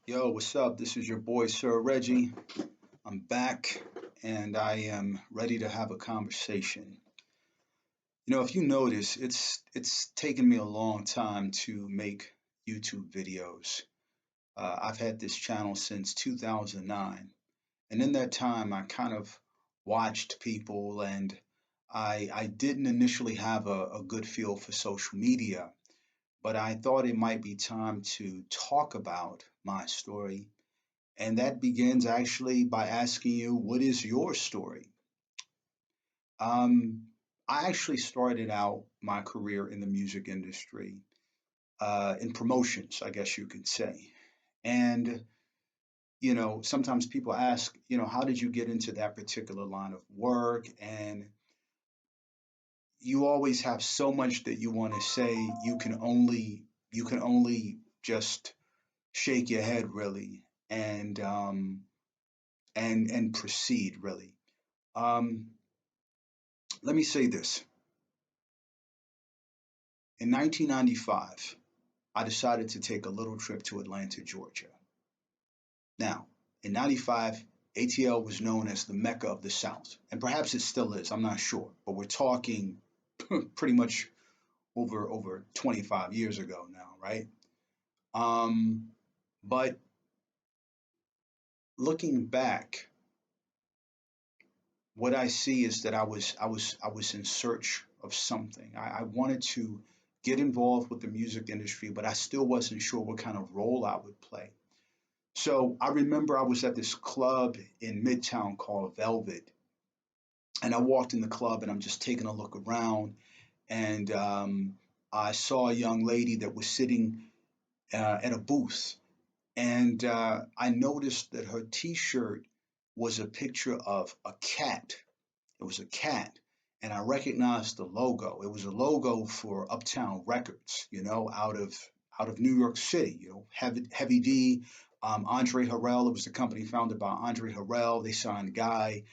Yo, what's up? This is your boy, Sir Reggie. I'm back and I am ready to have a conversation. If you notice, it's taken me a long time to make YouTube videos. I've had this channel since 2009, and in that time, I kind of watched people, and I didn't initially have a good feel for social media, but I thought it might be time to talk about my story. And that begins actually by asking you, what is your story? Um, I actually started out my career in the music industry, in promotions, I guess you could say. And, sometimes people ask, how did you get into that particular line of work? And you always have so much that you want to say. You can only just shake your head really and proceed really. Um, Let me say this. In 1995, I decided to take a little trip to Atlanta, Georgia. Now, in 95, ATL was known as the Mecca of the South, and perhaps it still is, I'm not sure, but we're talking pretty much over 25 years ago now, right? Um, but looking back, what I see is that I was in search of something. I wanted to get involved with the music industry, but I still wasn't sure what kind of role I would play. So I remember I was at this club in Midtown called Velvet, and I walked in the club and I'm just taking a look around, and I saw a young lady that was sitting at a booth, and I noticed that her T-shirt was a picture of a cat. It was a cat, and I recognized the logo. It was a logo for Uptown Records, out of New York City. Heavy D, Andre Harrell. It was a company founded by Andre Harrell. They signed Guy.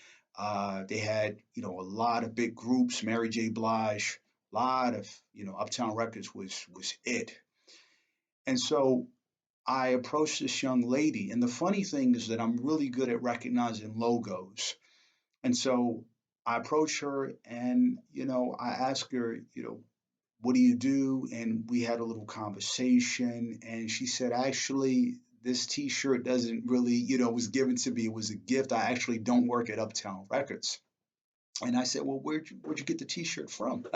They had a lot of big groups. Mary J. Blige. A lot of Uptown Records was it. And so I approached this young lady, and the funny thing is that I'm really good at recognizing logos. And so I approached her and, I asked her, what do you do? And we had a little conversation. And she said, actually, this t shirt doesn't really, was given to me. It was a gift. I actually don't work at Uptown Records. And I said, well, where'd you get the t shirt from?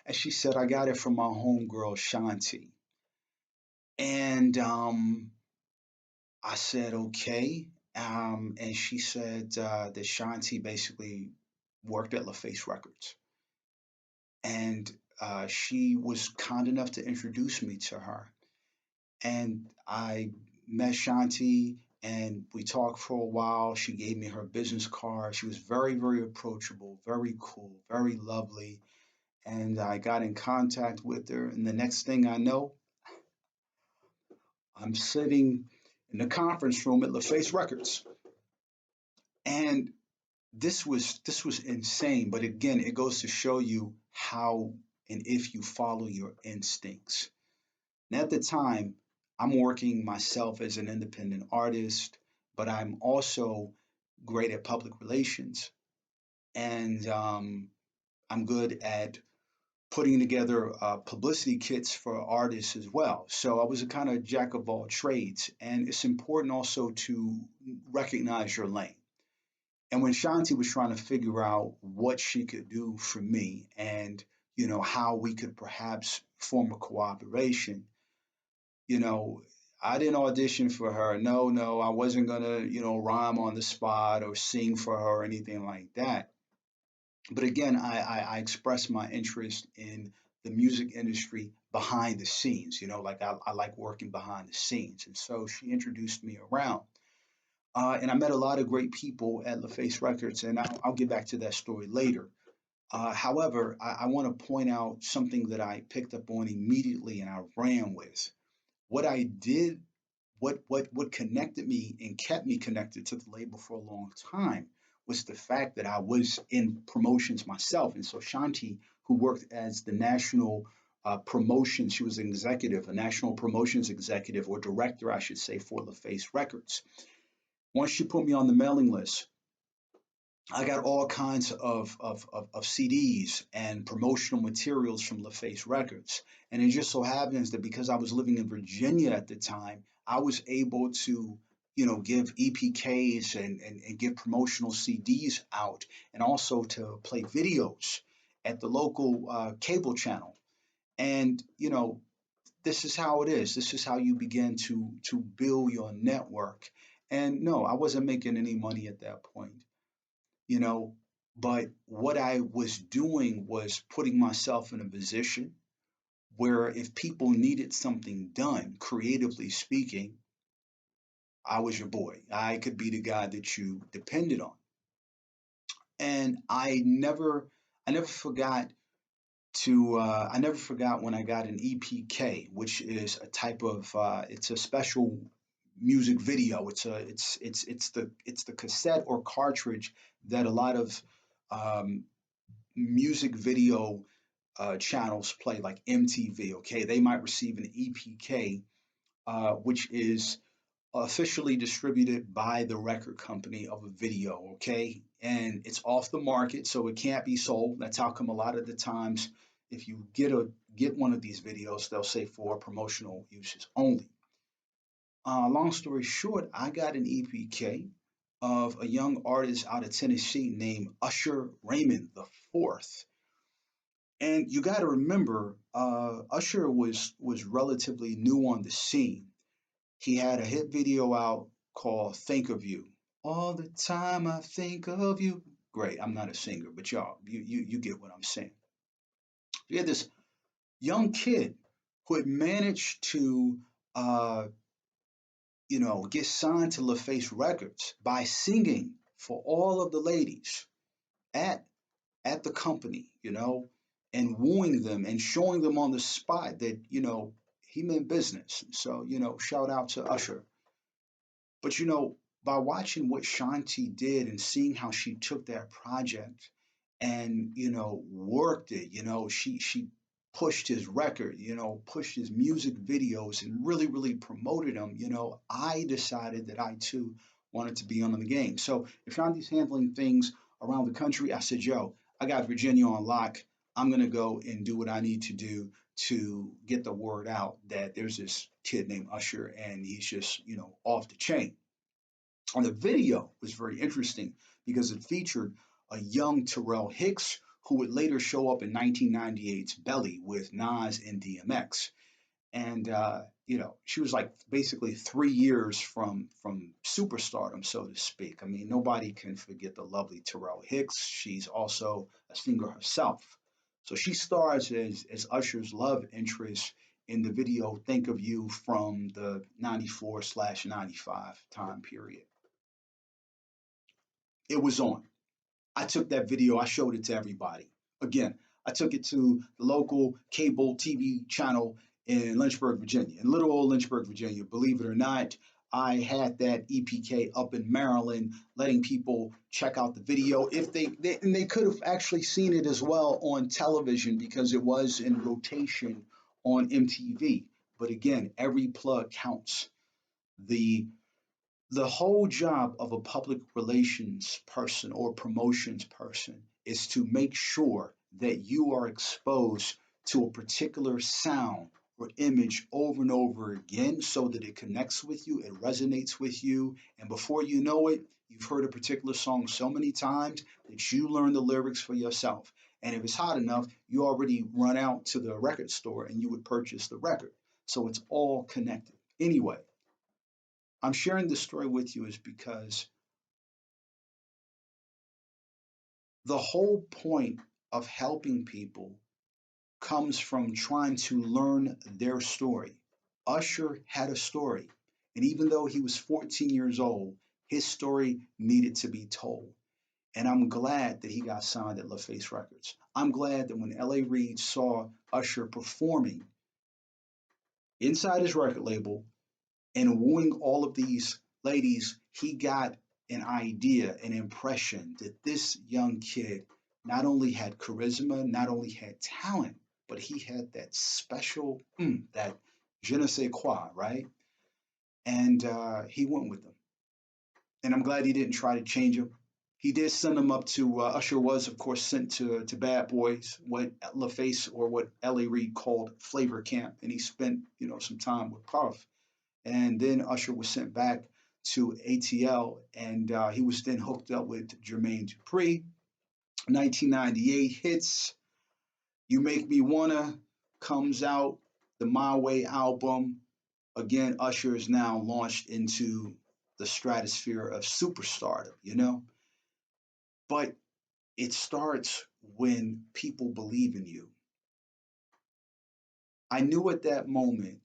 And she said, I got it from my homegirl, Shanti. And I said, okay. And she said that Shanti basically worked at LaFace Records. And she was kind enough to introduce me to her. And I met Shanti and we talked for a while. She gave me her business card. She was very, very approachable, very cool, very lovely. And I got in contact with her. And the next thing I know, I'm sitting in the conference room at LaFace Records. And this was insane. But again, it goes to show you how and if you follow your instincts. And at the time, I'm working myself as an independent artist, but I'm also great at public relations, and I'm good at putting together publicity kits for artists as well. So I was a kind of jack of all trades, and it's important also to recognize your lane. And when Shanti was trying to figure out what she could do for me and, how we could perhaps form a cooperation, you know, I didn't audition for her. No, no, I wasn't gonna, rhyme on the spot or sing for her or anything like that. But again, I expressed my interest in the music industry behind the scenes, like I like working behind the scenes. And so she introduced me around. And I met a lot of great people at LaFace Records, and I'll get back to that story later. However, I want to point out something that I picked up on immediately and I ran with. What I did, what connected me and kept me connected to the label for a long time was the fact that I was in promotions myself. And so Shanti, who worked as the national promotions. She was an executive, a national promotions executive or director, I should say, for LaFace Records. Once she put me on the mailing list, I got all kinds of CDs and promotional materials from LaFace Records. And it just so happens that because I was living in Virginia at the time, I was able to, give EPKs and give promotional CDs out and also to play videos at the local cable channel. And, this is how it is. This is how you begin to build your network. And no, I wasn't making any money at that point, you know, but what I was doing was putting myself in a position where if people needed something done, creatively speaking, I was your boy. I could be the guy that you depended on. And I never forgot I never forgot when I got an EPK, which is a type of, it's a special music video. It's the cassette or cartridge that a lot of um, music video channels play, like MTV. Okay, they might receive an EPK, which is officially distributed by the record company of a video. Okay, and it's off the market, so it can't be sold. That's how come a lot of the times, if you get one of these videos, they'll say for promotional uses only. Long story short, I got an EPK of a young artist out of Tennessee named Usher Raymond the Fourth. And you got to remember, Usher was relatively new on the scene. He had a hit video out called "Think of You." All the time I think of you. Great, I'm not a singer, but y'all, you get what I'm saying. He had this young kid who had managed to, uh, get signed to LaFace Records by singing for all of the ladies at at the company, and wooing them and showing them on the spot that, he meant business. So, shout out to Usher. But, by watching what Shanti did and seeing how she took that project and, worked it, she pushed his record, pushed his music videos and really, really promoted them, I decided that I too wanted to be on the game. So if Shanti's handling things around the country, I said, yo, I got Virginia on lock. I'm going to go and do what I need to do to get the word out that there's this kid named Usher and he's just, off the chain. And the video was very interesting because it featured a young Terrell Hicks who would later show up in 1998's Belly with Nas and DMX. And she was like basically 3 years from superstardom, so to speak. I mean, nobody can forget the lovely Terrell Hicks. She's also a singer herself. So she stars as Usher's love interest in the video "Think of You" from the 94/95 time period. It was on. I took that video, I showed it to everybody. Again, I took it to the local cable TV channel in Lynchburg, Virginia, in little old Lynchburg, Virginia. Believe it or not, I had that EPK up in Maryland, letting people check out the video. If they could have actually seen it as well on television because it was in rotation on MTV. But again, every plug counts. The the whole job of a public relations person or promotions person is to make sure that you are exposed to a particular sound or image over and over again so that it connects with you, it resonates with you, and before you know it, you've heard a particular song so many times that you learn the lyrics for yourself. And if it's hot enough, you already run out to the record store and you would purchase the record. So it's all connected. Anyway, I'm sharing this story with you is because the whole point of helping people comes from trying to learn their story. Usher had a story, and even though he was 14 years old, his story needed to be told. And I'm glad that he got signed at LaFace Records. I'm glad that when LA Reid saw Usher performing inside his record label, and wooing all of these ladies, he got an idea, an impression that this young kid not only had charisma, not only had talent, but he had that special, that je ne sais quoi, right? And he went with them. And I'm glad he didn't try to change him. He did send him up to Usher was, of course, sent to Bad Boys, what LaFace or what Ellie Reed called Flavor Camp, and he spent some time with Puff. And then Usher was sent back to ATL, and he was then hooked up with Jermaine Dupri. 1998 hits "You Make Me Wanna" comes out, the My Way album. Again, Usher is now launched into the stratosphere of superstardom. But it starts when people believe in you. I knew at that moment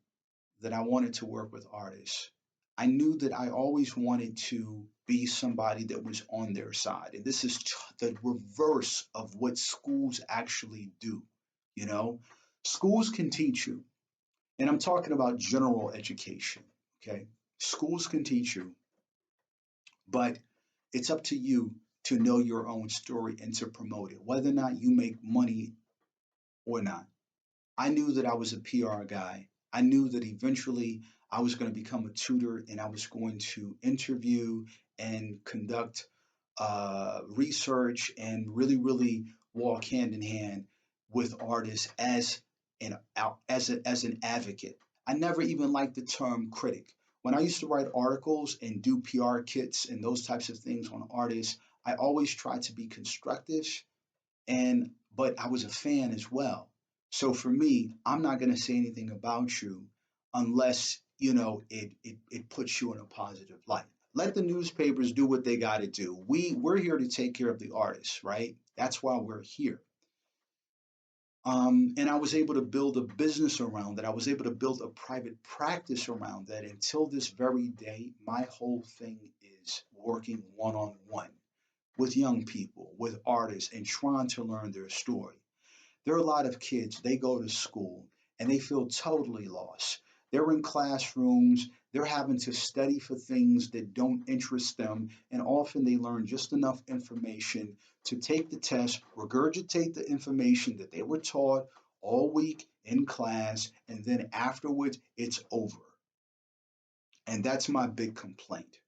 that I wanted to work with artists. I knew that I always wanted to be somebody that was on their side. And this is the reverse of what schools actually do. You know, schools can teach you, and I'm talking about general education. Okay. Schools can teach you, but it's up to you to know your own story and to promote it, whether or not you make money or not. I knew that I was a PR guy. I knew that eventually I was going to become a tutor and I was going to interview and conduct research and really, really walk hand in hand with artists as an advocate. I never even liked the term critic. When I used to write articles and do PR kits and those types of things on artists, I always tried to be constructive and but I was a fan as well. So for me, I'm not going to say anything about you unless it puts you in a positive light. Let the newspapers do what they got to do. We're here to take care of the artists, right? That's why we're here. And I was able to build a business around that. I was able to build a private practice around that. Until this very day, my whole thing is working one on one with young people, with artists, and trying to learn their story. There are a lot of kids, they go to school and they feel totally lost. They're in classrooms, they're having to study for things that don't interest them, and often they learn just enough information to take the test, regurgitate the information that they were taught all week in class, and then afterwards it's over. And that's my big complaint.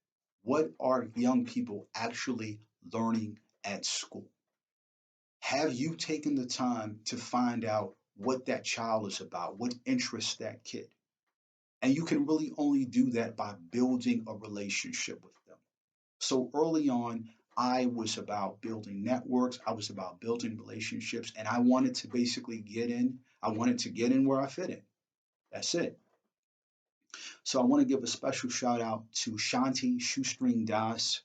What are young people actually learning at school? Have you taken the time to find out what that child is about, what interests that kid? And you can really only do that by building a relationship with them. So early on, I was about building networks, I was about building relationships, and I wanted to basically get in. I wanted to get in where I fit in. That's it. So I want to give a special shout out to Shanti Shoestring Das,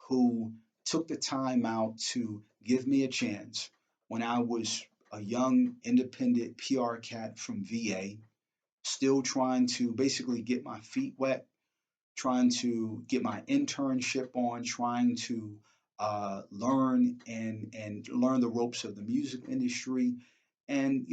who took the time out to give me a chance when I was a young independent PR cat from VA, still trying to basically get my feet wet, trying to get my internship on, trying to learn and learn the ropes of the music industry. And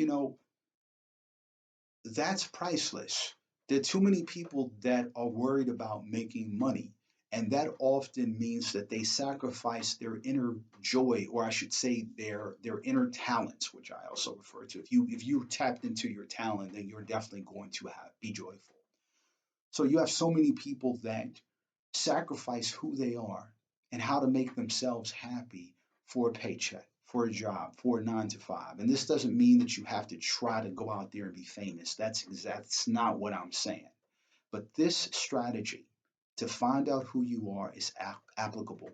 that's priceless. There are too many people that are worried about making money. And that often means that they sacrifice their inner joy, or I should say their inner talents, which I also refer to. If you tapped into your talent, then you're definitely going to be joyful. So you have so many people that sacrifice who they are and how to make themselves happy for a paycheck, for a job, for a 9 to 5. And this doesn't mean that you have to try to go out there and be famous. That's not what I'm saying. But this strategy to find out who you are is applicable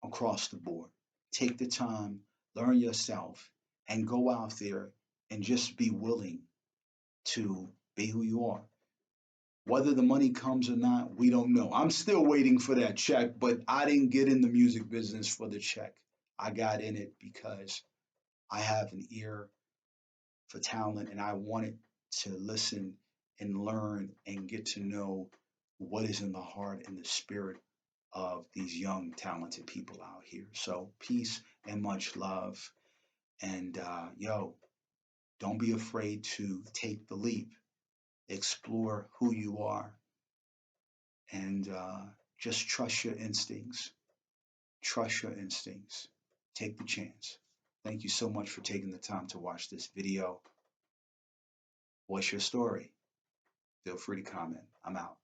across the board. Take the time, learn yourself, and go out there and just be willing to be who you are. Whether the money comes or not, we don't know. I'm still waiting for that check, but I didn't get in the music business for the check. I got in it because I have an ear for talent and I wanted to listen and learn and get to know what is in the heart and the spirit of these young, talented people out here. So, peace and much love. And don't be afraid to take the leap, explore who you are, and just trust your instincts. Trust your instincts. Take the chance. Thank you so much for taking the time to watch this video. What's your story? Feel free to comment. I'm out.